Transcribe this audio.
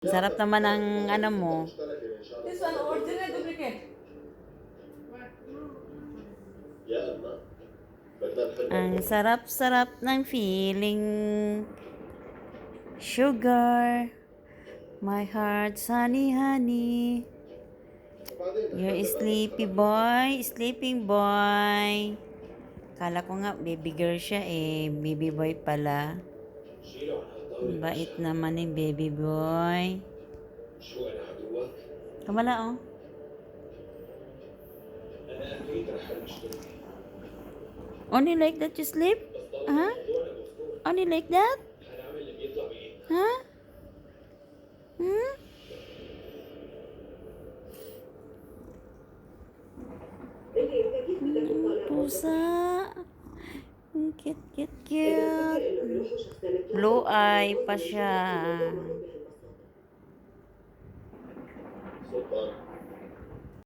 Sarap naman ang ano mo. This one original duplicate. Ang sarap-sarap ng feeling. Sugar. My heart, honey, honey. You're a sleepy boy, sleeping boy. Kala ko nga baby girl siya baby boy pala. Bait naman ni baby boy. Kamala oh. Only like that you sleep? Huh? Only like that? Huh? Hmm? Pusa. Cute, cute, cute. Blue eye pa siya.